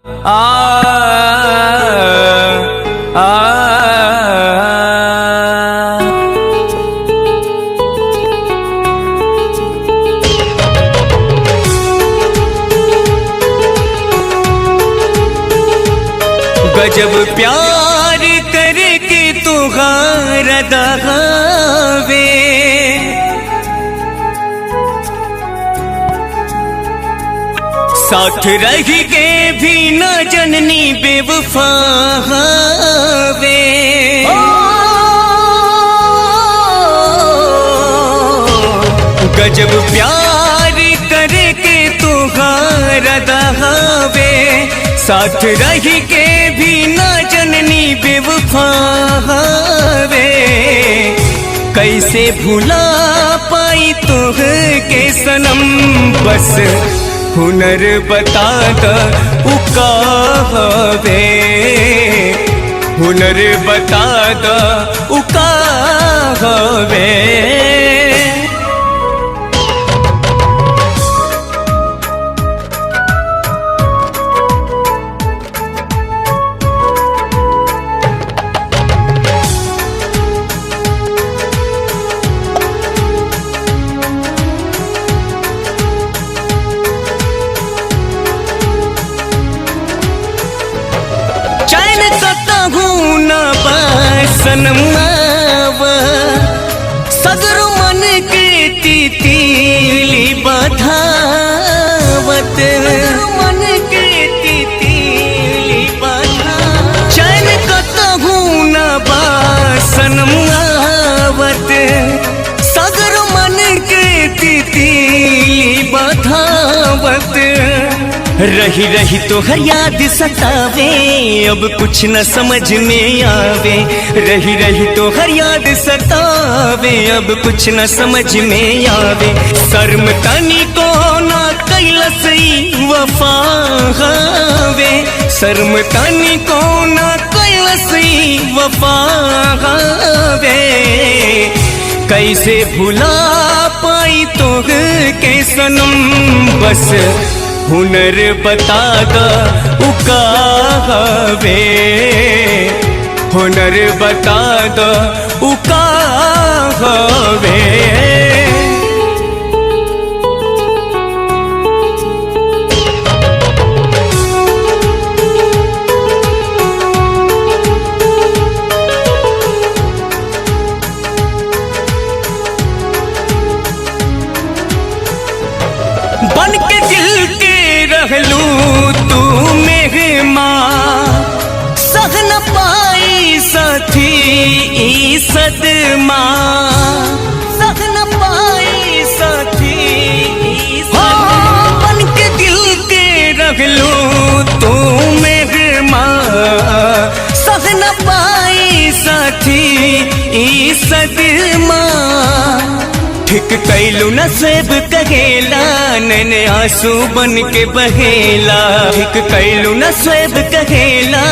आ आ गजब प्यार करके तुहार दगावे, साथ रह के भी न जननी बेवफा वे। गजब प्यार करके तुहार दगावे, साथ रह के भी न जननी बेवफा वे। कैसे भुला पाई तुह के सनम, बस हुनर बता द उका वे, हुनर बता द उका वे। सनमावा सगर मन के तितली बधावत, मन के तितली बधावत। चैन कतहु न बा सनमावत, सगर मन के तितली बधावत। रही रही तो हर याद सतावे, अब कुछ न समझ में आवे। रही रही तो हर याद सतावे, अब कुछ न समझ में आवे। शर्म तनी को ना कैलस वफा वे, शर्म तनी को ना कैलस वफा वे। कैसे भुला पाई तो के सनम, बस हुनर बता द उका वे, हुनर बता द उका वे। बन के दिल के रहलू तू मेहमान, सह न पाई साथी ई सदमा, सह न पाई साथी ई सदमा। बन के दिल के रहलू तू मेहमान, सह न पाई साथी ई सदमा। ठीक कैलू न सेब कहेला, नैने आंसू बन के बहेला। ठीक कैलू न सेब कहेला,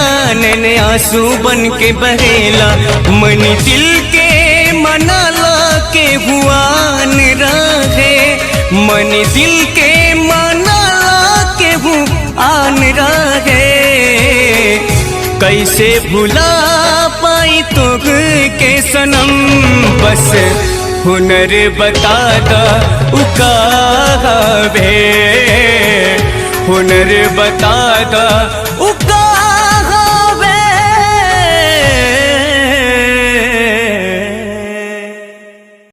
नैने आंसू बन के बहेला। मन दिल के मनाला के हुआन रहे, मन दिल के मनाला के हुआन रहे। कैसे भुला पाई तुह के सनम, बस हुनर बता द उका वे, हुनर बता द